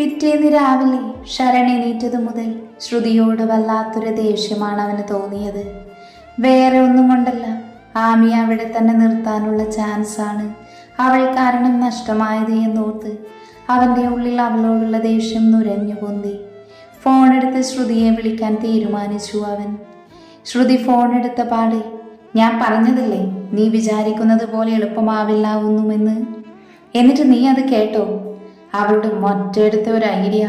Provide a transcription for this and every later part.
പിറ്റേന്ന് രാവിലെ ശരൺ എണീറ്റതു മുതൽ ശ്രുതിയോട് വല്ലാത്തൊരു ദേഷ്യമാണ് അവന് തോന്നിയത്. വേറെ ഒന്നും കൊണ്ടല്ല, ആമിയെ അവിടെ തന്നെ നിർത്താനുള്ള ചാൻസാണ് അവൾ കാരണം നഷ്ടമായത് എന്നോർത്ത് അവൻ്റെ ഉള്ളിൽ അവളോടുള്ള ദേഷ്യം നുരഞ്ഞു പൊന്തി. ഫോണെടുത്ത് ശ്രുതിയെ വിളിക്കാൻ തീരുമാനിച്ചു അവൻ. ശ്രുതി ഫോണെടുത്ത പാടെ, ഞാൻ പറഞ്ഞതില്ലേ നീ വിചാരിക്കുന്നത് പോലെ എളുപ്പമാവില്ല ഒന്നുമെന്ന്, എന്നിട്ട് നീ അത് കേട്ടോ? അവളുടെ മറ്റെടുത്ത ഒരു ഐഡിയ.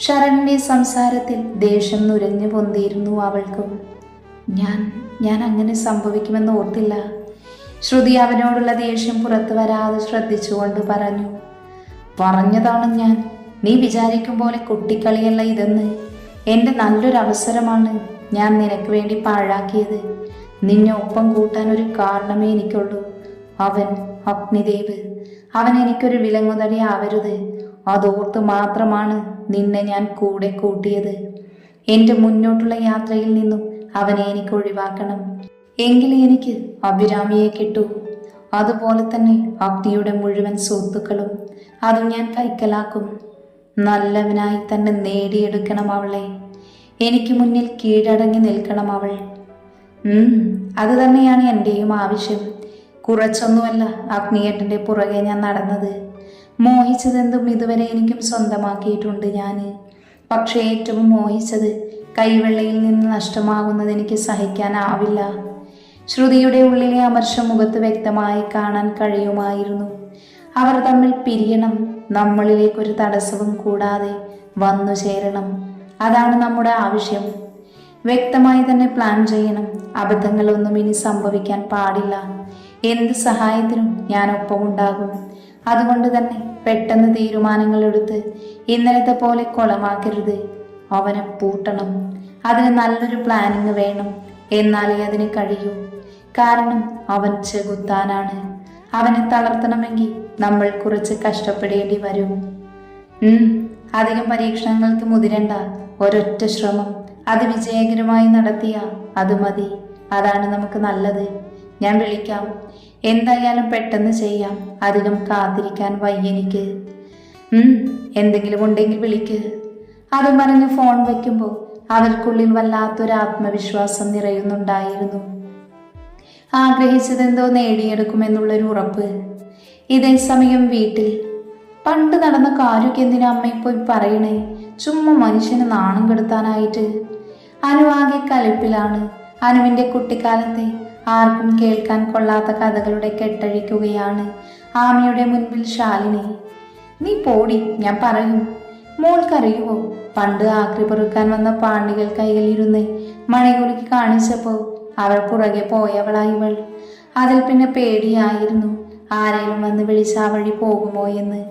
ശരണിന്റെ സംസാരത്തിൽ ദേഷ്യം നുരഞ്ഞു പൊന്തിയിരുന്നു അവൾക്കും. ഞാൻ അങ്ങനെ സംഭവിക്കുമെന്ന് ഓർത്തില്ല. ശ്രുതി അവനോടുള്ള ദേഷ്യം പുറത്തു വരാതെ ശ്രദ്ധിച്ചുകൊണ്ട് പറഞ്ഞു. പറഞ്ഞതാണ് ഞാൻ, നീ വിചാരിക്കും പോലെ കുട്ടിക്കളിയല്ല ഇതെന്ന്. എൻ്റെ നല്ലൊരു അവസരമാണ് ഞാൻ നിനക്ക് വേണ്ടി പാഴാക്കിയത്. നിന്നെ ഒപ്പം കൂട്ടാൻ ഒരു കാരണമേ എനിക്കുള്ളൂ. അവൻ അഗ്നിദേവ്. അവൻ എനിക്കൊരു വിലങ്ങുതടി ആവരുത്. അതോർത്ത് മാത്രമാണ് നിന്നെ ഞാൻ കൂടെ കൂട്ടിയത്. എൻ്റെ മുന്നോട്ടുള്ള യാത്രയിൽ നിന്നും അവനെ എനിക്ക് ഒഴിവാക്കണം. എങ്കിലും എനിക്ക് അഭിരാമിയെ കിട്ടൂ. അതുപോലെ തന്നെ അഗ്നിയുടെ മുഴുവൻ സ്വത്തുക്കളും അതും ഞാൻ കൈക്കലാക്കും. നല്ലവനായി തന്നെ നേടിയെടുക്കണം അവളെ. എനിക്ക് മുന്നിൽ കീഴടങ്ങി നിൽക്കണം അവൾ. അത് തന്നെയാണ് എൻ്റെയും ആവശ്യം. കുറച്ചൊന്നുമല്ല അഗ്നിയേട്ടൻ്റെ പുറകെ ഞാൻ നടന്നത്. മോഹിച്ചതെന്തും ഇതുവരെ എനിക്കും സ്വന്തമാക്കിയിട്ടുണ്ട് ഞാൻ. പക്ഷേ ഏറ്റവും മോഹിച്ചത് കൈവെള്ളയിൽ നിന്ന് നഷ്ടമാകുന്നത് എനിക്ക് സഹിക്കാനാവില്ല. ശ്രുതിയുടെ ഉള്ളിലെ അമർഷം മുഖത്ത് വ്യക്തമായി കാണാൻ കഴിയുമായിരുന്നു. അവർ തമ്മിൽ പിരിയണം, നമ്മളിലേക്കൊരു തടസ്സവും കൂടാതെ വന്നു ചേരണം. അതാണ് നമ്മുടെ ആവശ്യം. വ്യക്തമായി തന്നെ പ്ലാൻ ചെയ്യണം. അബദ്ധങ്ങളൊന്നും ഇനി സംഭവിക്കാൻ പാടില്ല. എന്ത് സഹായത്തിനും ഞാൻ ഒപ്പമുണ്ടാകും. അതുകൊണ്ട് തന്നെ പെട്ടെന്ന് തീരുമാനങ്ങൾ എടുത്ത് ഇന്നലത്തെ പോലെ കൊളമാക്കരുത്. അവനെ പൂട്ടണം. അതിന് നല്ലൊരു പ്ലാനിങ് വേണം. എന്നാലേ അതിന് കഴിയൂ. കാരണം അവൻ ചെകുത്താനാണ്. അവനെ തളർത്തണമെങ്കിൽ നമ്മൾ കുറച്ച് കഷ്ടപ്പെടേണ്ടി വരും. അധികം പരീക്ഷണങ്ങൾക്ക് മുതിരണ്ട. ഒരൊറ്റ ശ്രമം അത് വിജയകരമായി നടത്തിയ അത് മതി. അതാണ് നമുക്ക് നല്ലത്. ഞാൻ വിളിക്കാം. എന്തായാലും പെട്ടെന്ന് ചെയ്യാം. അധികം കാത്തിരിക്കാൻ വയ്യെനിക്ക്. എന്തെങ്കിലും ഉണ്ടെങ്കിൽ വിളിക്ക്. അതും പറഞ്ഞ് ഫോൺ വയ്ക്കുമ്പോൾ അവർക്കുള്ളിൽ വല്ലാത്തൊരു ആത്മവിശ്വാസം നിറയുന്നുണ്ടായിരുന്നു. ആഗ്രഹിച്ചതെന്തോ നേടിയെടുക്കുമെന്നുള്ളൊരു ഉറപ്പ്. ഇതേ സമയം വീട്ടിൽ പണ്ട് നടന്ന കാര്യമൊക്കെ എന്തിനാ അമ്മ പോയി പറയണേ? ചുമ്മാ മനുഷ്യന് നാണം കെടുത്താനായിട്ട്. അനുവാകെ കലിപ്പിലാണ്. അനുവിൻ്റെ കുട്ടിക്കാലത്തെ ആർക്കും കേൾക്കാൻ കൊള്ളാത്ത കഥകളുടെ കെട്ടഴിക്കുകയാണ് ആമയുടെ മുൻപിൽ ശാലിനി. നീ പോടി, ഞാൻ പറയും. മോൾക്കറിയുവോ, പണ്ട് ആക്രി പെറുക്കാൻ വന്ന പാണ്ഡികൾ കൈകളിലിരുന്ന് മണികുലുക്കി കാണിച്ചപ്പോൾ അവൾ പുറകെ പോയവളായിവൾ. അതിൽ പിന്നെ പേടിയായിരുന്നു ആരെങ്കിലും വന്ന് വിളിച്ച ആ വഴി പോകുമോ എന്ന്.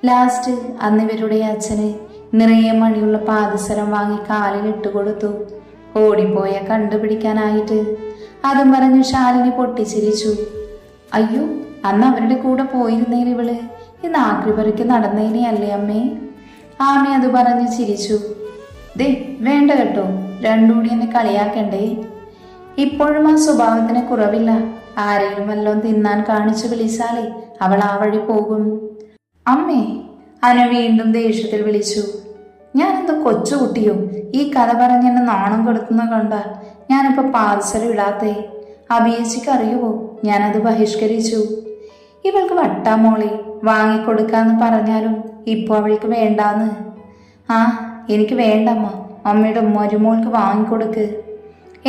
ലാസ്റ്റ് അന്ന് ഇവരുടെ അച്ഛന് നിറയെ മണിയുള്ള പാദസരം വാങ്ങി കാലിൽ ഇട്ടുകൊടുത്തു, ഓടിപ്പോയ കണ്ടുപിടിക്കാനായിട്ട്. അതും പറഞ്ഞു ശാലിനി പൊട്ടിച്ചിരിച്ചു. അയ്യോ, അന്ന് അവരുടെ കൂടെ പോയിരുന്നേന് ഇവള് ഇന്ന് ആക്രിപറിക്ക് നടന്നേനെ അല്ലേ അമ്മേ? ആമ അത് പറഞ്ഞു ചിരിച്ചു. ദേ വേണ്ട കേട്ടോ, രണ്ടുകൂടി എന്നെ കളിയാക്കണ്ടേ. ഇപ്പോഴും ആ സ്വഭാവത്തിന് കുറവില്ല. ആരെയും വല്ലോം തിന്നാൻ കാണിച്ചു വിളിച്ചാലേ അവൾ ആ വഴി പോകും. അമ്മേ, അനു വീണ്ടും ദേഷ്യത്തിൽ വിളിച്ചു. ഞാനെന്തോ കൊച്ചുകുട്ടിയോ? ഈ കഥ പറഞ്ഞ് എന്നെ നാണം കൊടുക്കുന്ന കണ്ട ഞാനിപ്പോ പാർസൽ ഇടാത്തേ. അഭിയേച്ചിക്ക് അറിയുമോ, ഞാനത് ബഹിഷ്കരിച്ചു. ഇവൾക്ക് വട്ടാമോളെ, വാങ്ങിക്കൊടുക്കാന്ന് പറഞ്ഞാലും ഇപ്പോൾ അവൾക്ക് വേണ്ടാന്ന്. എനിക്ക് വേണ്ടമ്മ. അമ്മയുടെ മരുമോൾക്ക് വാങ്ങിക്കൊടുക്ക്.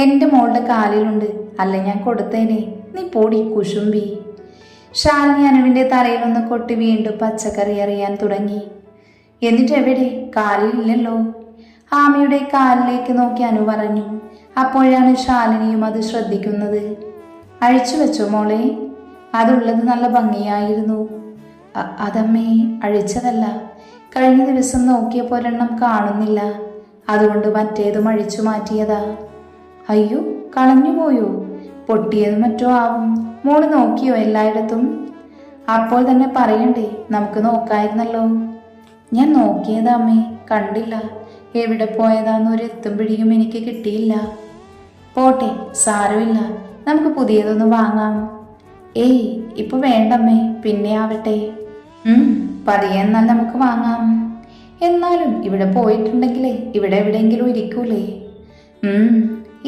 എൻ്റെ മോളുടെ കാലിലുണ്ട്, അല്ല ഞാൻ കൊടുത്തേനെ. നീ പോടി കുശുമ്പി. ശാലിനി അനുവിൻ്റെ തലയിലൊന്ന് കൊട്ടി വീണ്ടും പച്ചക്കറി അറിയാൻ തുടങ്ങി. എന്നിട്ട് എവിടെ? കാലിലില്ലല്ലോ. ആമയുടെ കാലിലേക്ക് നോക്കി അനു പറഞ്ഞു. അപ്പോഴാണ് ശാലിനിയും അത് ശ്രദ്ധിക്കുന്നത്. അഴിച്ചു വെച്ചോ മോളെ? അതുള്ളത് നല്ല ഭംഗിയായിരുന്നു. അതമ്മേ, അഴിച്ചതല്ല. കഴിഞ്ഞ ദിവസം നോക്കിയപ്പോൾ ഒരെണ്ണം കാണുന്നില്ല. അതുകൊണ്ട് മറ്റേതും അഴിച്ചു മാറ്റിയതാ. അയ്യോ, കളഞ്ഞുപോയോ? പൊട്ടിയതും മറ്റോ ആവും. മോള് നോക്കിയോ എല്ലായിടത്തും? അപ്പോൾ തന്നെ പറയണ്ടേ, നമുക്ക് നോക്കായിരുന്നല്ലോ. ഞാൻ നോക്കിയതാ അമ്മേ, കണ്ടില്ല. എവിടെ പോയതാന്നൊരു എത്തും പിടിയും എനിക്ക് കിട്ടിയില്ല. പോട്ടെ, സാരമില്ല, നമുക്ക് പുതിയതൊന്ന് വാങ്ങാം. ഏയ്, ഇപ്പൊ വേണ്ടമ്മേ, പിന്നെ ആവട്ടെ. പതിയെ എന്നാൽ നമുക്ക് വാങ്ങാം. എന്നാലും ഇവിടെ പോയിട്ടുണ്ടെങ്കിലേ ഇവിടെ എവിടെയെങ്കിലും ഇരിക്കൂലേ?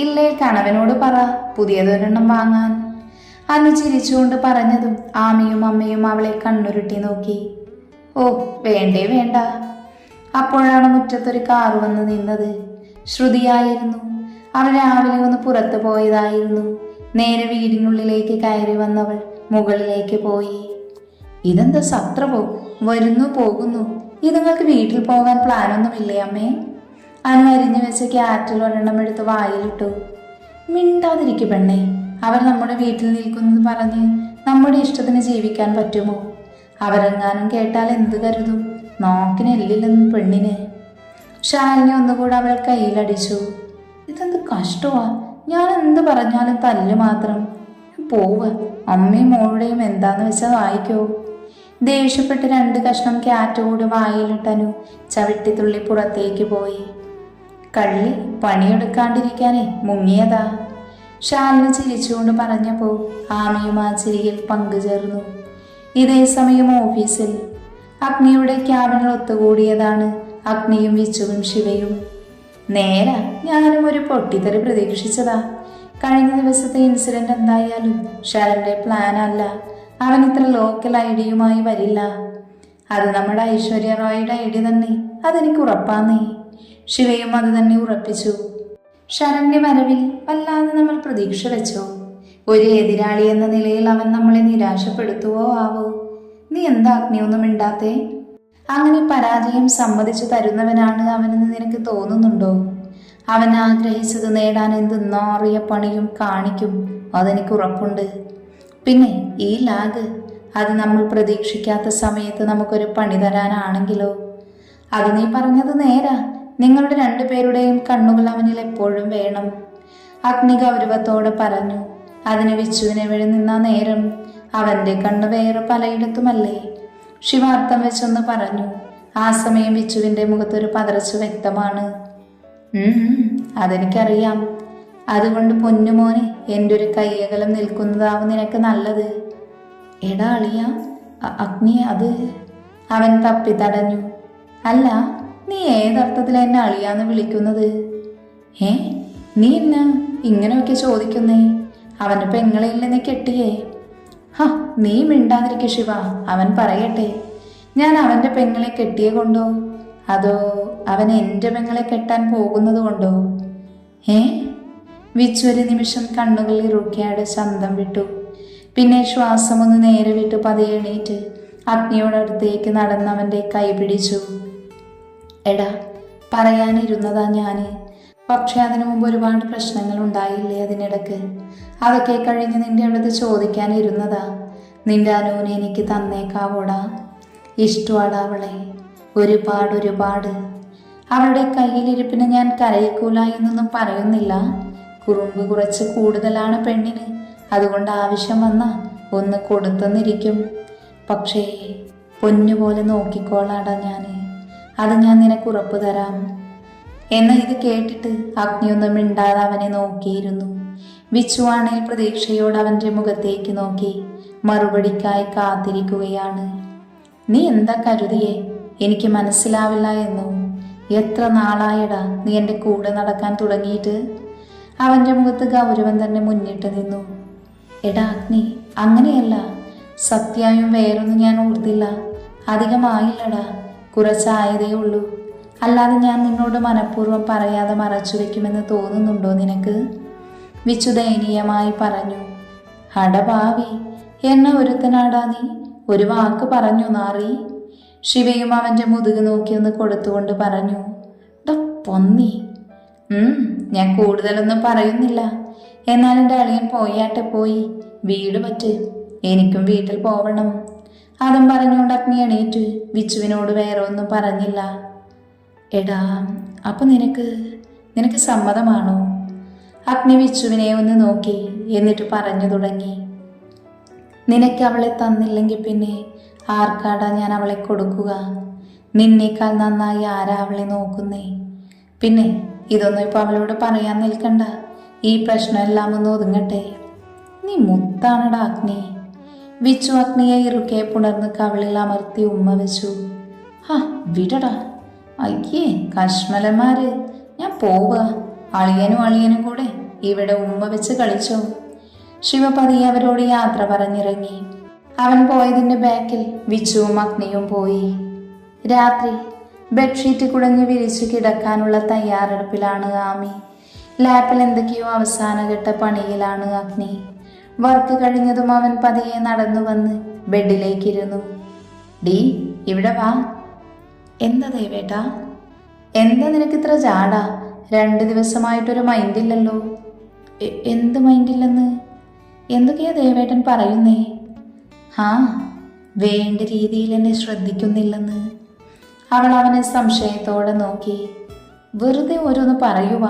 ഇല്ലേ, കണവനോട് പറ പുതിയതൊരെണ്ണം വാങ്ങാൻ. അന്ന് ചിരിച്ചുകൊണ്ട് പറഞ്ഞതും ആമിയും അമ്മയും അവളെ കണ്ണുരുട്ടി നോക്കി. ഓ വേണ്ടേ വേണ്ട. അപ്പോഴാണ് മുറ്റത്തൊരു കാറ് വന്ന് നിന്നത്. ശ്രുതിയായിരുന്നു. അവൾ രാവിലെ ഒന്ന് പുറത്തു പോയതായിരുന്നു. നേരെ വീടിനുള്ളിലേക്ക് കയറി വന്നവൾ മുകളിലേക്ക് പോയി. ഇതെന്താ സത്രവോ? വരുന്നു പോകുന്നു. ഇതുങ്ങൾക്ക് വീട്ടിൽ പോകാൻ പ്ലാനൊന്നുമില്ലേ അമ്മേ? അനു അരിഞ്ഞു വെച്ച ക്യാറ്റിൽ ഒരെണ്ണം എടുത്ത് വായിലിട്ടു. മിണ്ടാതിരിക്കു പെണ്ണേ. അവർ നമ്മുടെ വീട്ടിൽ നിൽക്കുന്നത് പറഞ്ഞ് നമ്മുടെ ഇഷ്ടത്തിന് ജീവിക്കാൻ പറ്റുമോ? അവരെങ്ങാനും കേട്ടാൽ എന്ത് കരുതും? നോക്കിനെല്ലില്ലെന്ന് പെണ്ണിന്. ശാലിനി ഒന്നുകൂടെ അവൾ കയ്യിലടിച്ചു. ഇതെന്ത് കഷ്ടമാ, ഞാൻ എന്ത് പറഞ്ഞാലും തല്ല് മാത്രം. പോവുക, അമ്മയും മോളുടെയും എന്താന്ന് വെച്ചാൽ വായിക്കോ. ദേഷ്യപ്പെട്ട് 2 കഷ്ണം ക്യാറ്റ് കൂടി വായിലിട്ടനു ചവിട്ടിത്തുള്ളി പുറത്തേക്ക് പോയി. കള്ളി പണിയെടുക്കാണ്ടിരിക്കാനേ മുങ്ങിയതാ. ശാലിനി ചിരിച്ചുകൊണ്ട് പറഞ്ഞപ്പോൾ ആമയും ആ ചിരിയിൽ പങ്കുചേർന്നു. ഇതേ സമയം ഓഫീസിൽ അഗ്നിയുടെ ക്യാബിനിൽ ഒത്തുകൂടിയതാണ് അഗ്നിയും വിച്ചുവും ശിവയും. നേരാ, ഞാനും ഒരു പൊട്ടിത്തെറി പ്രതീക്ഷിച്ചതാ. കഴിഞ്ഞ ദിവസത്തെ ഇൻസിഡന്റ് എന്തായാലും ശരന്റെ പ്ലാൻ അല്ല. അവൻ ഇത്ര ലോക്കൽ ഐഡിയയുമായി വരില്ല. അത് നമ്മുടെ ഐശ്വര്യ റോയുടെ ഐഡിയ തന്നെ, അതെനിക്ക് ഉറപ്പാന്നേ. ശിവയും അത് തന്നെ ഉറപ്പിച്ചു. ശരന്റെ വരവിൽ വല്ലാതെ നമ്മൾ പ്രതീക്ഷ വെച്ചോ? ഒരു എതിരാളി എന്ന നിലയിൽ അവൻ നമ്മളെ നിരാശപ്പെടുത്തുവോ ആവോ? നീ എന്താ അഗ്നിയൊന്നും മിണ്ടാത്തേ? അങ്ങനെ പരാജയം സമ്മതിച്ചു തരുന്നവനാണ് അവനെന്ന് നിനക്ക് തോന്നുന്നുണ്ടോ? അവൻ ആഗ്രഹിച്ചത് നേടാൻ എന്തെന്നറിയ പണിയും കാണിക്കും, അതെനിക്ക് ഉറപ്പുണ്ട്. പിന്നെ ഈ ലാഗ്, അത് നമ്മൾ പ്രതീക്ഷിക്കാത്ത സമയത്ത് നമുക്കൊരു പണി തരാനാണെങ്കിലോ? അത് നീ പറഞ്ഞത് നേരാ. നിങ്ങളുടെ 2 പേരുടെയും കണ്ണുകൾ അവനിൽ എപ്പോഴും വേണം. അഗ്നി ഗൗരവത്തോടെ പറഞ്ഞു. അതിന് വിച്ചുവിനെ വിഴി നിന്ന നേരം അവന്റെ കണ്ണ് വേറെ പലയിടത്തുമല്ലേ? ശിവ അർത്ഥം വെച്ചൊന്ന് പറഞ്ഞു. ആ സമയം വിച്ചുവിന്റെ മുഖത്തൊരു പതർച്ച വ്യക്തമാണ്. അതെനിക്കറിയാം. അതുകൊണ്ട് പൊന്നുമോനെ, എൻ്റെ ഒരു കയ്യകലം നിൽക്കുന്നതാവും നിനക്ക് നല്ലത്. എടാ അളിയ, അഗ്നി അത്... അവൻ തപ്പി തടഞ്ഞു. അല്ല, നീ ഏതർത്ഥത്തിൽ എന്നെ അളിയാന്ന് വിളിക്കുന്നത്? നീ എന്നാ ഇങ്ങനെയൊക്കെ ചോദിക്കുന്നേ? അവൻ്റെ പെങ്ങളെയില്ല നീ കെട്ടിയേ? നീ മിണ്ടാതിരിക്കെ ശിവ, അവൻ പറയട്ടെ. ഞാൻ അവൻ്റെ പെങ്ങളെ കെട്ടിയേ കൊണ്ടോ അതോ അവൻ എൻ്റെ പെങ്ങളെ കെട്ടാൻ പോകുന്നത് കൊണ്ടോ? വിച്ചു ഒരു നിമിഷം കണ്ണുകൾ ഇറുക്കിയാട് ശബ്ദം വിട്ടു. പിന്നെ ശ്വാസമൊന്ന് നേരെ വിട്ട് പതിയെ എണീറ്റ് അഗ്നിയോടടുത്തേക്ക് നടന്നവൻ്റെ കൈ പിടിച്ചു. എടാ, പറയാനിരുന്നതാ ഞാൻ. പക്ഷെ അതിനു മുമ്പ് ഒരുപാട് പ്രശ്നങ്ങൾ ഉണ്ടായില്ലേ അതിനിടക്ക്? അതൊക്കെ കഴിഞ്ഞ് നിന്റെ അടുത്ത് ചോദിക്കാനിരുന്നതാ. നിന്റെ അനുവിനെ എനിക്ക് തന്നേക്കാവോടാ? ഇഷ്ടമാടാ അവളെ, ഒരുപാട്. അവളുടെ കയ്യിലിരിപ്പിന് ഞാൻ കരയിക്കൂല എന്നൊന്നും പറയുന്നില്ല. കുറുമ്പ് കുറച്ച് കൂടുതലാണ് പെണ്ണിന്. അതുകൊണ്ട് ആവശ്യം വന്ന ഒന്ന് കൊടുത്തെന്നിരിക്കും. പക്ഷേ പൊന്നുപോലെ നോക്കിക്കോളാടാ ഞാൻ. അത് ഞാൻ നിനക്ക് ഉറപ്പ് തരാം. എന്നാൽ ഇത് കേട്ടിട്ട് അഗ്നിയൊന്നും മിണ്ടാതെ അവനെ നോക്കിയിരുന്നു. വിച്ചുവാണേൽ പ്രതീക്ഷയോട് അവൻ്റെ മുഖത്തേക്ക് നോക്കി മറുപടിക്കായി കാത്തിരിക്കുകയാണ്. നീ എന്താ കരുതിയേ? എനിക്ക് മനസ്സിലാവില്ല എന്നോ? എത്ര നാളായടാ നീ എൻ്റെ കൂടെ നടക്കാൻ തുടങ്ങിയിട്ട്? അവൻ്റെ മുഖത്ത് ഗൗരവം തന്നെ മുന്നിട്ട് നിന്നു. എടാ അഗ്നി, അങ്ങനെയല്ല. സത്യായും വേറൊന്നും ഞാൻ ഓർത്തില്ല. അധികമായില്ലടാ, കുറച്ചായതേ ഉള്ളൂ. അല്ലാതെ ഞാൻ നിന്നോട് മനഃപൂർവ്വം പറയാതെ മറച്ചു വെക്കുമെന്ന് തോന്നുന്നുണ്ടോ നിനക്ക്? വിച്ചു ദയനീയമായി പറഞ്ഞു. ഹടഭാവി, എന്നെ ഒരുത്തനാടാ നീ? ഒരു വാക്ക് പറഞ്ഞു നാറി. ശിവയും അവൻ്റെ മുതുക് നോക്കിയൊന്ന് കൊടുത്തുകൊണ്ട് പറഞ്ഞു. പൊന്നി. ഞാൻ കൂടുതലൊന്നും പറയുന്നില്ല. എന്നാൽ എൻ്റെ അളിയൻ പോയാട്ടെ പോയി. വീട് പറ്റ്, എനിക്കും വീട്ടിൽ പോവണം. അതും പറഞ്ഞുകൊണ്ട് അഗ്നി എണീറ്റ് വിച്ചുവിനോട് വേറെ ഒന്നും പറഞ്ഞില്ല. എടാ, അപ്പൊ നിനക്ക് സമ്മതമാണോ? അഗ്നി വിച്ചുവിനെ ഒന്ന് നോക്കി, എന്നിട്ട് പറഞ്ഞു തുടങ്ങി. നിനക്ക് അവളെ തന്നില്ലെങ്കിൽ പിന്നെ ആർക്കാടാ ഞാൻ അവളെ കൊടുക്കുക? നിന്നേക്കാൾ നന്നായി ആരാ അവളെ നോക്കുന്നേ? പിന്നെ ഇതൊന്നും ഇപ്പൊ അവളോട് പറയാൻ നിൽക്കണ്ട. ഈ പ്രശ്നമെല്ലാം ഒന്ന് ഒതുങ്ങട്ടെ. നീ മുത്താണടാ അഗ്നി. വിച്ചു അഗ്നിയെ ഇറുക്കെ പുണർന്ന് കവിളിൽ അമർത്തി ഉമ്മ വെച്ചു. വിടടാ, അയ്യേ കശ്മലന്മാര്, ഞാൻ പോവുക. അളിയനും കൂടെ ഇവിടെ ഉമ്മ വെച്ച് കളിച്ചോ. ശിവപതി അവരോട് യാത്ര പറഞ്ഞിറങ്ങി. അവൻ പോയതിൻ്റെ ബാക്കിൽ വിച്ചുവും അഗ്നിയും പോയി. രാത്രി ബെഡ്ഷീറ്റ് കുടഞ്ഞ് വിരിച്ചു കിടക്കാനുള്ള തയ്യാറെടുപ്പിലാണ് ആമി. ലാപ്പിൽ എന്തൊക്കെയോ അവസാനഘട്ട പണിയിലാണ് അഗ്നി. വർക്ക് കഴിഞ്ഞതും അവൻ പതിയെ നടന്നു വന്ന് ബെഡിലേക്കിരുന്നു. ഡീ, ഇവിടെ വാ. എന്താ ദേവേട്ടാ? എന്താ നിനക്ക് ഇത്ര ജാടാ? 2 ദിവസമായിട്ടൊരു മൈൻഡില്ലല്ലോ. എന്ത് മൈൻഡില്ലെന്ന്? എന്തൊക്കെയാ ദേവേട്ടൻ പറയുന്നേ? ആ, വേണ്ട രീതിയിൽ എന്നെ ശ്രദ്ധിക്കുന്നില്ലെന്ന്. അവൾ അവനെ സംശയത്തോടെ നോക്കി. വെറുതെ ഓരോന്ന് പറയുക.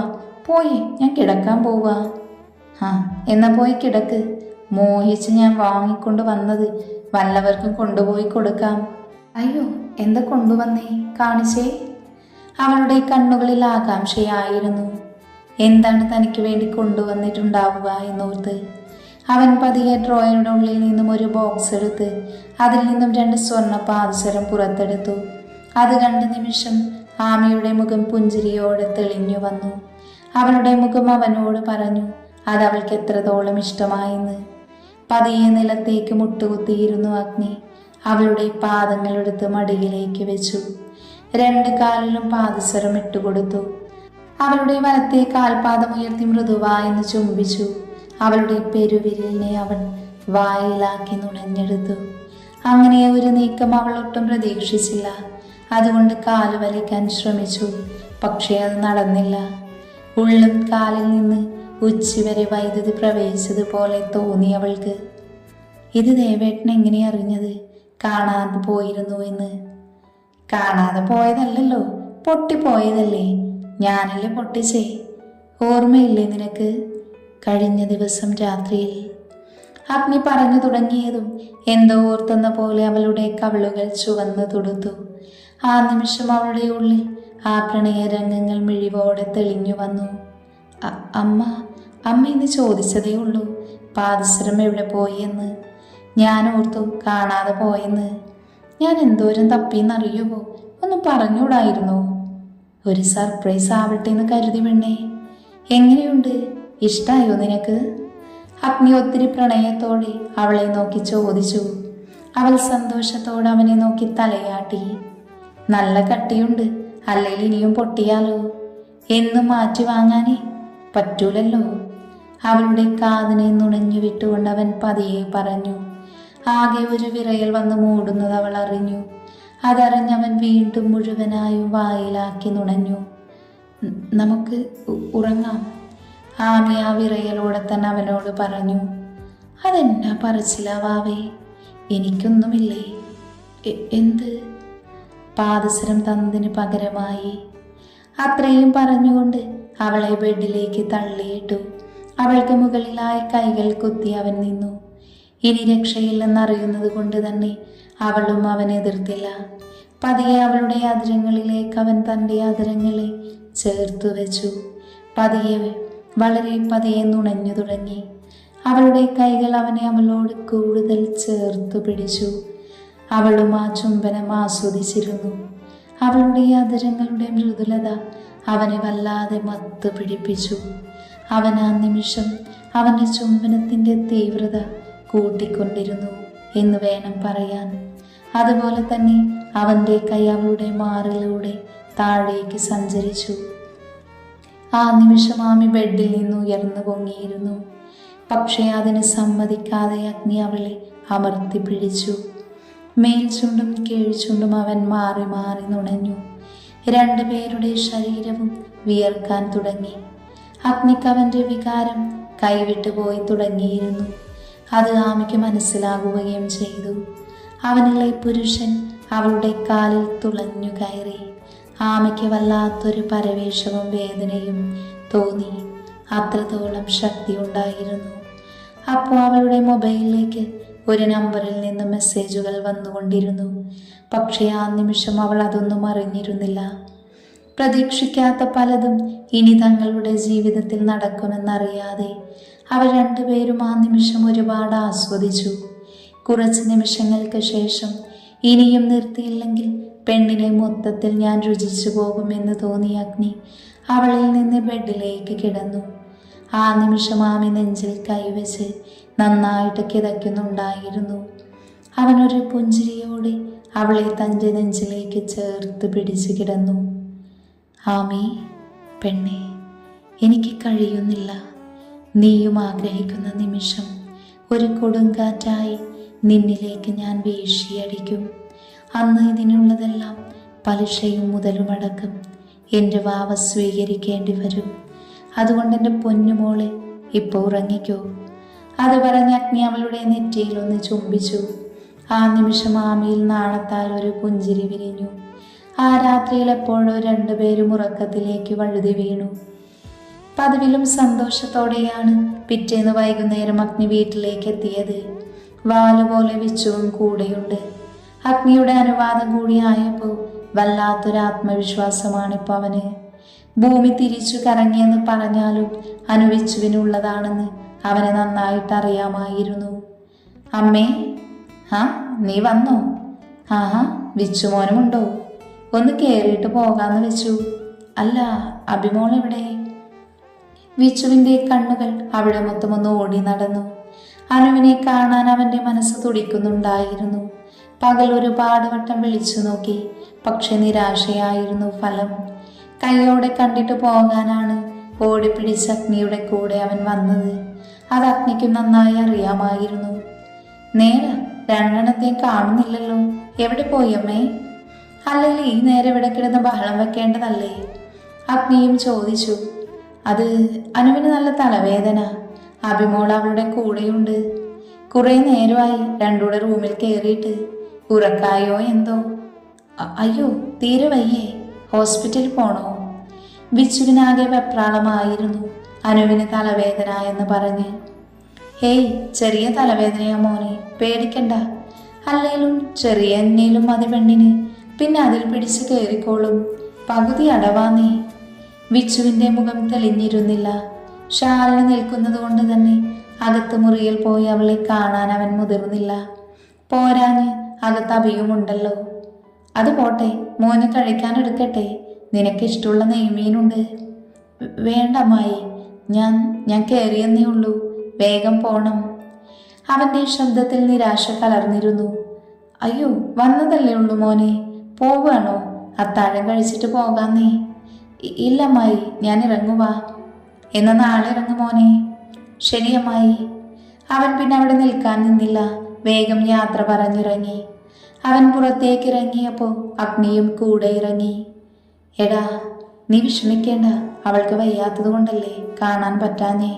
പോയി, ഞാൻ കിടക്കാൻ പോവുക. ആ, എന്നാ പോയി കിടക്ക്. മോഹിച്ച് ഞാൻ വാങ്ങിക്കൊണ്ട് വന്നത് വല്ലവർക്കും കൊണ്ടുപോയി കൊടുക്കാം. അയ്യോ, എന്താ കൊണ്ടുവന്നേ? കാണിച്ചേ. അവളുടെ കണ്ണുകളിൽ ആകാംക്ഷയായിരുന്നു. എന്താണ് തനിക്ക് വേണ്ടി കൊണ്ടുവന്നിട്ടുണ്ടാവുക എന്നോർത്ത്. അവൻ പതിയെ ഡ്രോയറുടെ ഉള്ളിൽ നിന്നും ഒരു ബോക്സ് എടുത്ത് അതിൽ നിന്നും 2 സ്വർണ്ണ പാദസരം പുറത്തെടുത്തു. അത് കണ്ട നിമിഷം ആമയുടെ മുഖം പുഞ്ചിരിയോടെ തെളിഞ്ഞു വന്നു. അവളുടെ മുഖം അവനോട് പറഞ്ഞു അത് അവൾക്ക് എത്രത്തോളം ഇഷ്ടമായെന്ന്. പതിയെ നിലത്തേക്ക് മുട്ടുകുത്തിയിരുന്നു അഗ്നി. അവളുടെ പാദങ്ങളെടുത്ത് മടിയിലേക്ക് വെച്ചു. 2 കാലിലും പാദസരം ഇട്ടുകൊടുത്തു. അവളുടെ വലത്തെ കാൽപാദം ഉയർത്തി മൃദുവായെന്ന് ചുംബിച്ചു. അവളുടെ പെരുവിരലിനെ അവൻ വായിലാക്കി നുണഞ്ഞെടുത്തു. അങ്ങനെ ഒരു നീക്കം അവൾ ഒട്ടും പ്രതീക്ഷിച്ചില്ല. അതുകൊണ്ട് കാല് വലിക്കാൻ ശ്രമിച്ചു. പക്ഷേ അത് നടന്നില്ല. ഉള്ളും കാലിൽ നിന്ന് ഉച്ചിവരെ വൈദ്യുതി പ്രവേശിച്ചതുപോലെ തോന്നി അവൾക്ക്. ഇത് ദേവേട്ടൻ എങ്ങനെ അറിഞ്ഞത്? കാണാതെ പോയിരുന്നു എന്ന്. കാണാതെ പോയതല്ലല്ലോ, പൊട്ടിപ്പോയതല്ലേ. ഞാനല്ലേ പൊട്ടിച്ചേ. ഓർമ്മയില്ലേ നിനക്ക്? കഴിഞ്ഞ ദിവസം രാത്രിയിൽ. അഗ്നി പറഞ്ഞു തുടങ്ങിയതും എന്തോ ഓർത്തെന്ന പോലെ അവളുടെ കവിളുകൾ ചുവന്ന് തുടുത്തു. ആ നിമിഷം അവളുടെ ഉള്ളിൽ ആ പ്രണയരംഗങ്ങൾ മിഴിവോടെ തെളിഞ്ഞു വന്നു. അമ്മ ഇന്ന് ചോദിച്ചതേ ഉള്ളൂ, പാദസരം എവിടെ പോയി എന്ന്. ഞാൻ ഓർത്തു കാണാതെ പോയെന്ന്. ഞാൻ എന്തോരം തപ്പിയെന്നറിയുമോ? ഒന്ന് പറഞ്ഞൂടായിരുന്നോ? ഒരു സർപ്രൈസ് ആവട്ടെ എന്ന് കരുതി പെണ്ണേ. എങ്ങനെയുണ്ട്? ഇഷ്ടായോ നിനക്ക്? അഗ്നി ഒത്തിരി പ്രണയത്തോടെ അവളെ നോക്കി ചോദിച്ചു. അവൾ സന്തോഷത്തോടെ അവനെ നോക്കി തലയാട്ടി. നല്ല കട്ടിയുണ്ട്, അല്ലെങ്കിൽ ഇനിയും പൊട്ടിയാലോ? എന്നും മാറ്റി വാങ്ങാനേ പറ്റൂലല്ലോ. അവളുടെ കാതിനെ നുണഞ്ഞു വിട്ടുകൊണ്ട് അവൻ പതിയെ പറഞ്ഞു. ആകെ ഒരു വിറയൽ വന്ന് മൂടുന്നത് അവൾ അറിഞ്ഞു. അതറിഞ്ഞവൻ വീണ്ടും മുഴുവനായും വായിലാക്കി നുണഞ്ഞു. നമുക്ക് ഉറങ്ങാം. ആമി ആ വിറയലോടെ തന്നെ അവനോട് പറഞ്ഞു. അതെന്നാ പറച്ചില്ല വാവേ? എനിക്കൊന്നുമില്ലേ. എന്ത്? പാദസരം തന്നതിന് പകരമായി. അത്രയും പറഞ്ഞുകൊണ്ട് അവളെ ബെഡിലേക്ക് തള്ളിയിട്ടു. അവൾക്ക് മുകളിലായി കൈകൾ കുത്തി അവൻ നിന്നു. ഇനി രക്ഷയില്ലെന്നറിയുന്നത് കൊണ്ട് തന്നെ അവളും അവനെ എതിർത്തില്ല. പതിയെ അവളുടെ അതിരങ്ങളിലേക്ക് അവൻ തൻ്റെ അതിരങ്ങളെ ചേർത്തു വെച്ചു. പതിയെ, വളരെ പതിയെ നുണഞ്ഞു തുടങ്ങി. അവളുടെ കൈകൾ അവനെ അവളോട് കൂടുതൽ ചേർത്തു പിടിച്ചു. അവളും ആ ചുംബനം ആസ്വദിച്ചിരുന്നു. അവളുടെ അതിരങ്ങളുടെ മൃദുലത അവനെ വല്ലാതെ മത്ത് പിടിപ്പിച്ചു. അവൻ ആ നിമിഷം അവൻ്റെ ചുംബനത്തിൻ്റെ തീവ്രത കൂട്ടിക്കൊണ്ടിരുന്നു എന്ന് വേണം പറയാൻ. അതുപോലെ തന്നെ അവൻ്റെ കൈ അവളുടെ മാറിലൂടെ താഴേക്ക് സഞ്ചരിച്ചു. ആ നിമിഷം ആമി ബെഡിൽ നിന്ന് ഉയർന്നു പൊങ്ങിയിരുന്നു. പക്ഷേ അതിന് സമ്മതിക്കാതെ അഗ്നി അവളെ അമർത്തി പിടിച്ചു. മേൽചുണ്ടും കീഴ്ചുണ്ടും അവൻ മാറി മാറി നുണഞ്ഞു. 2 പേരുടെ ശരീരവും വിയർക്കാൻ തുടങ്ങി. അഗ്നിക്ക് അവൻ്റെ വികാരം കൈവിട്ടു പോയി തുടങ്ങിയിരുന്നു. അത് ആമിക്ക് മനസ്സിലാകുകയും ചെയ്തു. അവനിലെ പുരുഷൻ അവളുടെ കാലിൽ തുളഞ്ഞു കയറി. ആമയ്ക്ക് വല്ലാത്തൊരു പരവേശവും വേദനയും തോന്നി. അത്രത്തോളം ശക്തി ഉണ്ടായിരുന്നു. അപ്പോൾ അവളുടെ മൊബൈലിലേക്ക് ഒരു നമ്പറിൽ നിന്ന് മെസ്സേജുകൾ വന്നുകൊണ്ടിരുന്നു. പക്ഷേ ആ നിമിഷം അവൾ അതൊന്നും അറിഞ്ഞിരുന്നില്ല. പ്രതീക്ഷിക്കാത്ത പലതും ഇനി തങ്ങളുടെ ജീവിതത്തിൽ നടക്കുമെന്നറിയാതെ അവർ 2 പേരും ആ നിമിഷം ഒരുപാട് ആസ്വദിച്ചു. കുറച്ച് നിമിഷങ്ങൾക്ക് ശേഷം ഇനിയും നിർത്തിയില്ലെങ്കിൽ പെണ്ണിനെ മൊത്തത്തിൽ ഞാൻ രുചിച്ചു പോകുമെന്ന് തോന്നിയ അഗ്നി അവളിൽ നിന്ന് ബെഡിലേക്ക് കിടന്നു. ആ നിമിഷം ആമി നെഞ്ചിൽ കൈവച്ച് നന്നായിട്ട് കിതയ്ക്കുന്നുണ്ടായിരുന്നു. അവനൊരു പുഞ്ചിരിയോടെ അവളെ തൻ്റെ നെഞ്ചിലേക്ക് ചേർത്ത് പിടിച്ചു കിടന്നു. ആമി, പെണ്ണെ, എനിക്ക് കഴിയുന്നില്ല. നീയും ആഗ്രഹിക്കുന്ന നിമിഷം ഒരു കൊടുങ്കാറ്റായി നിന്നിലേക്ക് ഞാൻ വീശിയടിക്കും. അന്ന് ഇതിനുള്ളതെല്ലാം പലിശയും മുതലുമടക്കം എൻ്റെ വാവ സ്വീകരിക്കേണ്ടി വരും. അതുകൊണ്ട് എൻ്റെ പൊന്നുമോളെ ഇപ്പോൾ ഉറങ്ങിക്കോ. അത് പറഞ്ഞ് അഗ്നി അവളുടെ നെറ്റിയിലൊന്ന് ചുംബിച്ചു. ആ നിമിഷം ആമിയിൽ നാണത്താൽ ഒരു പുഞ്ചിരി വിരിഞ്ഞു. ആ രാത്രിയിൽ എപ്പോഴോ രണ്ടുപേരും ഉറക്കത്തിലേക്ക് വഴുതി വീണു. പതിവിലും സന്തോഷത്തോടെയാണ് പിറ്റേന്ന് വൈകുന്നേരം അഗ്നി വീട്ടിലേക്ക് എത്തിയത്. വാലുപോലെ വിച്ചുവും കൂടെയുണ്ട്. അഗ്നിയുടെ അനുവാദം കൂടിയായപ്പോൾ വല്ലാത്തൊരാത്മവിശ്വാസമാണിപ്പോൾ അവന്. ഭൂമി തിരിച്ചു കറങ്ങിയെന്ന് പറഞ്ഞാലും അനുവിച്ചുവിനുള്ളതാണെന്ന് അവനെ നന്നായിട്ട് അറിയാമായിരുന്നു. അമ്മേ, ആ നീ വന്നോ? ആഹാ, വിച്ചുമോനുമുണ്ടോ? ഒന്ന് കയറിയിട്ട് പോകാന്ന് വെച്ചു. അല്ല, അഭിമോൾ എവിടെ? വിച്ചുവിൻ്റെ കണ്ണുകൾ അവിടെ മൊത്തം ഒന്ന് ഓടി നടന്നു. അനുവിനെ കാണാൻ അവൻ്റെ മനസ്സ് തുടിക്കുന്നുണ്ടായിരുന്നു. പകൽ ഒരുപാട് വട്ടം വിളിച്ചു നോക്കി, പക്ഷെ നിരാശയായിരുന്നു ഫലം. കൈയോടെ കണ്ടിട്ട് പോകാനാണ് ഓടിപ്പിടിച്ച അഗ്നിയുടെ കൂടെ അവൻ വന്നത്. അത് അഗ്നിക്കും നന്നായി അറിയാമായിരുന്നു. നേരെ രണ്ടെണ്ണത്തെയും കാണുന്നില്ലല്ലോ, എവിടെ പോയമ്മേ? അല്ലെങ്കിൽ ഈ നേരെ ഇവിടെ കിടന്ന് ബഹളം വെക്കേണ്ടതല്ലേ? അഗ്നിയും ചോദിച്ചു. അത് അനുവിന് നല്ല തലവേദന. അഭിമോൾ അവളുടെ കൂടെയുണ്ട്. കുറെ നേരമായി രണ്ടൂടെ റൂമിൽ കയറിയിട്ട്. ഉറക്കായോ എന്തോ? അയ്യോ, തീരെ വയ്യേ, ഹോസ്പിറ്റലിൽ പോണോ? ബിച്ചുവിനാകെ വെപ്രാളമായിരുന്നു അനുവിന് തലവേദന എന്ന് പറഞ്ഞ്. ഹേയ്, ചെറിയ തലവേദനയാ മോനെ, പേടിക്കണ്ട. അല്ലേലും ചെറിയ എന്നേലും മതി പെണ്ണിന്, പിന്നെ അതിൽ പിടിച്ച് കയറിക്കോളും. പകുതി അടവാന്നേ. വിച്ചുവിൻ്റെ മുഖം തെളിഞ്ഞിരുന്നില്ല. ഷാലിന് നിൽക്കുന്നത് കൊണ്ട് തന്നെ അകത്ത് മുറിയിൽ പോയി അവളെ കാണാൻ അവൻ മുതിർന്നില്ല. പോരാഞ്ഞ് അകത്ത് അഭിയുമുണ്ടല്ലോ. അത് പോട്ടെ, മോന് കഴിക്കാൻ എടുക്കട്ടെ. നിനക്കിഷ്ടമുള്ള നെയ്മീനുണ്ട്. വേണ്ട അമ്മായി, ഞാൻ കയറിയെന്നേ ഉള്ളൂ, വേഗം പോണം. അവൻ്റെ ശബ്ദത്തിൽ നിരാശ കലർന്നിരുന്നു. അയ്യോ, വന്നതല്ലേ ഉള്ളൂ മോനെ, പോവുകയാണോ? അത്താഴം കഴിച്ചിട്ട് പോകാന്നേ. ഇല്ലമ്മായി, ഞാൻ ഇറങ്ങുവാ. എന്നാൽ നാളെ ഇറങ്ങും മോനെ. ശരിയമ്മായി. അവൻ പിന്നെ അവിടെ നിൽക്കാൻ നിന്നില്ല, വേഗം യാത്ര പറഞ്ഞിറങ്ങി. അവൻ പുറത്തേക്ക് ഇറങ്ങിയപ്പോൾ അഗ്നിയും കൂടെ ഇറങ്ങി. എടാ, നീ വിഷമിക്കേണ്ട, അവൾക്ക് വയ്യാത്തത് കൊണ്ടല്ലേ കാണാൻ പറ്റാഞ്ഞേ.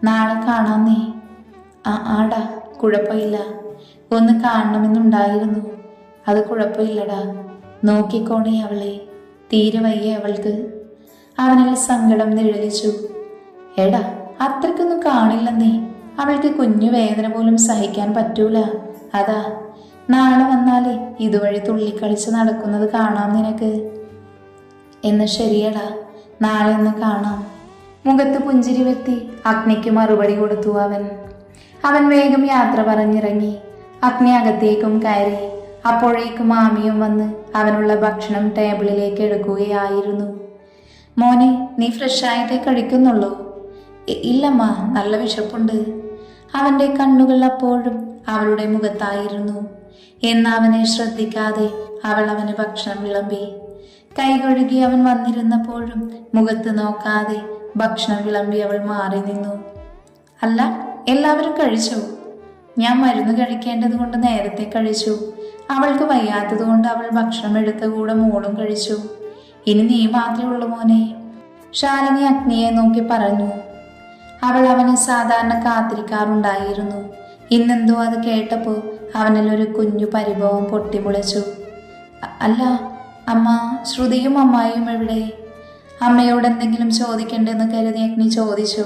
നാളെ കാണാന്നേ. ആടാ, കുഴപ്പമില്ല. ഒന്ന് കാണണമെന്നുണ്ടായിരുന്നു. അത് കുഴപ്പമില്ലടാ, നോക്കിക്കോണേ അവളെ, തീരെ വയ്യേ അവൾക്ക്. അവനിൽ സങ്കടം നിഴലിച്ചു. എടാ, അത്രയ്ക്കൊന്നും കാണില്ലെന്നേ. അവൾക്ക് കുഞ്ഞു വേദന പോലും സഹിക്കാൻ പറ്റൂല. അതാ, നാളെ വന്നാലേ ഇതുവഴി തുള്ളിക്കളിച്ച് നടക്കുന്നത് കാണാം നിനക്ക്. എന്ന് ശരിയടാ, നാളെ ഒന്ന് കാണാം. മുഖത്ത് പുഞ്ചിരി വെത്തി അഗ്നിക്ക് മറുപടി കൊടുത്തു അവൻ. അവൻ വേഗം യാത്ര പറഞ്ഞിറങ്ങി. അഗ്നി അകത്തേക്കും കയറി. അപ്പോഴേക്കും മാമിയും വന്ന് അവനുള്ള ഭക്ഷണം ടേബിളിലേക്ക് എടുക്കുകയായിരുന്നു. മോനെ, നീ ഫ്രഷായിട്ടേ കഴിക്കുന്നുള്ളൂ? ഇല്ലമ്മ, നല്ല വിശപ്പുണ്ട്. അവൻ്റെ കണ്ണുകൾ അപ്പോഴും അവളുടെ മുഖത്തായിരുന്നു. എന്നവനെ ശ്രദ്ധിക്കാതെ അവൾ അവന് ഭക്ഷണം വിളമ്പി. കൈ കഴുകി അവൻ വന്നിരുന്നപ്പോഴും മുഖത്ത് നോക്കാതെ ഭക്ഷണം വിളമ്പി അവൾ മാറി നിന്നു. അല്ല, എല്ലാവരും കഴിച്ചോ? ഞാൻ മരുന്ന് കഴിക്കേണ്ടത് കൊണ്ട് നേരത്തെ കഴിച്ചു. അവൾക്ക് വയ്യാത്തത് കൊണ്ട് അവൾ ഭക്ഷണം എടുത്ത കൂടെ മോളും കഴിച്ചു. ഇനി നീ മാത്രമേ ഉള്ളൂ മോനെ. ശാലിനി അഗ്നിയെ നോക്കി പറഞ്ഞു. അവൾ അവനെ സാധാരണ കാത്തിരിക്കാറുണ്ടായിരുന്നു. ഇന്നെന്തോ അത് കേട്ടപ്പോൾ അവനിൽ ഒരു കുഞ്ഞു പരിഭവം പൊട്ടിമുളച്ചു. അല്ല അമ്മ, ശ്രുതിയും അമ്മായിയും എവിടെ? അമ്മയോട് എന്തെങ്കിലും ചോദിക്കണ്ടെന്ന് കരുതി അഗ്നി ചോദിച്ചു.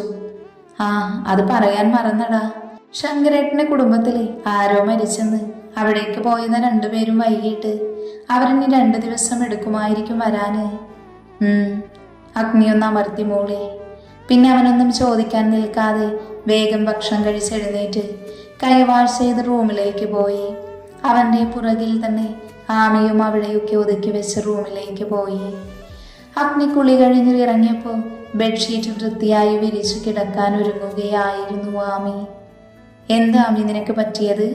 അത് പറയാൻ മറന്നടാ. ശങ്കരേട്ടന്റെ കുടുംബത്തിലെ ആരോ മരിച്ചെന്ന്. അവിടേക്ക് പോയെന്ന രണ്ടുപേരും വൈകിട്ട്. അവരിനി 2 ദിവസം എടുക്കുമായിരിക്കും വരാന്. അഗ്നിയൊന്ന് അമർത്തി മോളെ. പിന്നെ അവനൊന്നും ചോദിക്കാൻ നിൽക്കാതെ വേഗം ഭക്ഷണം കഴിച്ചെഴുന്നേറ്റ് കൈവാഷ് ചെയ്ത് റൂമിലേക്ക് പോയി. അവൻ്റെ പുറകിൽ തന്നെ ആമിയും അവിടെയൊക്കെ ഒതുക്കി വെച്ച് റൂമിലേക്ക് പോയി. അഗ്നി കുളി കഴിഞ്ഞ് ഇറങ്ങിയപ്പോൾ ബെഡ്ഷീറ്റ് വൃത്തിയായി വിരിച്ചു കിടക്കാൻ ഒരുങ്ങുകയായിരുന്നു ആമി. എന്താ ആമി നിനക്ക് പറ്റിയത്?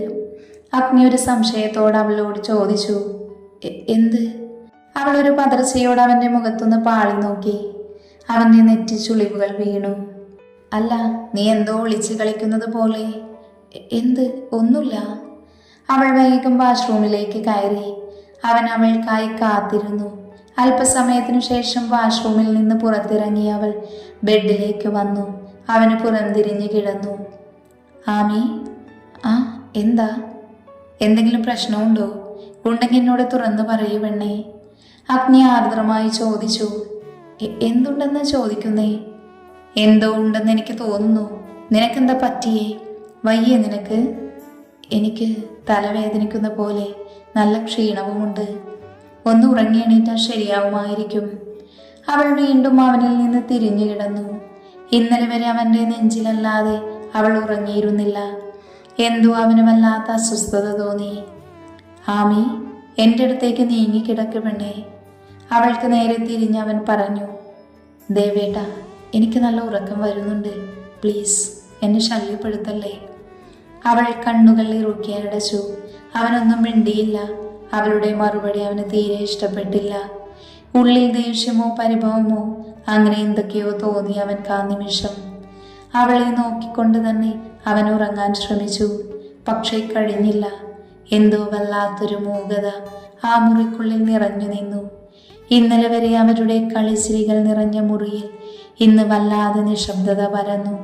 അഗ്നി ഒരു സംശയത്തോടെ അവളോട് ചോദിച്ചു. എന്ത്? അവളൊരു പതർച്ചയോട് അവൻ്റെ മുഖത്തൊന്ന് പാളി നോക്കി. അവൻ്റെ നെറ്റി ചുളിവുകൾ വീണു. അല്ല, നീ എന്തോ ഒളിച്ച് കളിക്കുന്നത് പോലെ. എന്ത്? ഒന്നുമില്ല. അവൾ വേഗം വാഷ്റൂമിലേക്ക് കയറി. അവൻ അവൾക്കായി കാത്തിരുന്നു. അല്പസമയത്തിനു ശേഷം വാഷ്റൂമിൽ നിന്ന് പുറത്തിറങ്ങി അവൾ ബെഡിലേക്ക് വന്നു. അവന് പുറംതിരിഞ്ഞ് കിടന്നു. ആമി, ആ എന്താ? എന്തെങ്കിലും പ്രശ്നമുണ്ടോ? ഉണ്ടെങ്കിൽ എന്നോട് തുറന്നു പറയൂ പെണ്ണേ. അഗ്നി ആർദ്രമായി ചോദിച്ചു. എന്തുണ്ടെന്ന് ചോദിക്കുന്നേ? എന്തോ ഉണ്ടെന്ന് എനിക്ക് തോന്നുന്നു. നിനക്കെന്താ പറ്റിയേ? വയ്യേ നിനക്ക്? എനിക്ക് തലവേദനിക്കുന്ന പോലെ നല്ല ക്ഷീണവുമുണ്ട്. ഒന്ന് ഉറങ്ങി എണീറ്റാൽ ശരിയാവുമായിരിക്കും. അവൾ വീണ്ടും അവനിൽ നിന്ന് തിരിഞ്ഞു കിടന്നു. ഇന്നലെ വരെ അവൻ്റെ നെഞ്ചിലല്ലാതെ അവൾ ഉറങ്ങിയിരുന്നില്ല. എന്തോ അവന് വല്ലാത്ത അസ്വസ്ഥത തോന്നി. ആമി, എൻ്റെ അടുത്തേക്ക് നീങ്ങിക്കിടക്ക് പെണ്ണേ. അവൾക്ക് നേരെ തിരിഞ്ഞ് അവൻ പറഞ്ഞു. ദേവേട്ട, എനിക്ക് നല്ല ഉറക്കം വരുന്നുണ്ട്. പ്ലീസ് എന്നെ ശല്യപ്പെടുത്തല്ലേ. അവൾ കണ്ണുകൾ ഇറുക്കി അടച്ചു. അവനൊന്നും മിണ്ടിയില്ല. അവളുടെ മറുപടി അവന് തീരെ ഇഷ്ടപ്പെട്ടില്ല. ഉള്ളിൽ ദേഷ്യമോ പരിഭവമോ അങ്ങനെ എന്തൊക്കെയോ തോന്നി അവൻക്ക് ആ നിമിഷം. അവളെ നോക്കിക്കൊണ്ട് തന്നെ അവൻ ഉറങ്ങാൻ ശ്രമിച്ചു. പക്ഷേ കഴിഞ്ഞില്ല. എന്തോ വല്ലാത്തൊരു മൂകത ആ മുറിക്കുള്ളിൽ നിറഞ്ഞു നിന്നു. ഇന്നലെ വരെ അവരുടെ കളിച്ചിരികൾ നിറഞ്ഞ മുറിയിൽ ഇന്ന് വല്ലാതെ നിശബ്ദത പരന്നു.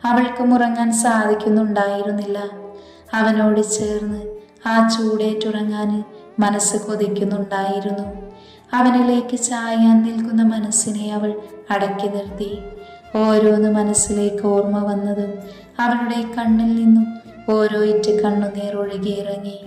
അവൾക്ക് ഉറങ്ങാൻ സാധിക്കുന്നുണ്ടായിരുന്നില്ല. അവനോട് ചേർന്ന് ആ ചൂടേറ്റുറങ്ങാൻ മനസ്സ് കൊതിക്കുന്നുണ്ടായിരുന്നു. അവനിലേക്ക് ചായാൻ നിൽക്കുന്ന മനസ്സിനെ അവൾ അടക്കി നിർത്തി. ഓരോന്ന് മനസ്സിലേക്ക് ഓർമ്മ വന്നതും അവളുടെ കണ്ണിൽ നിന്നും ഓരോ ഇറ്റ് കണ്ണുനീർ ഒഴുകിയിറങ്ങി.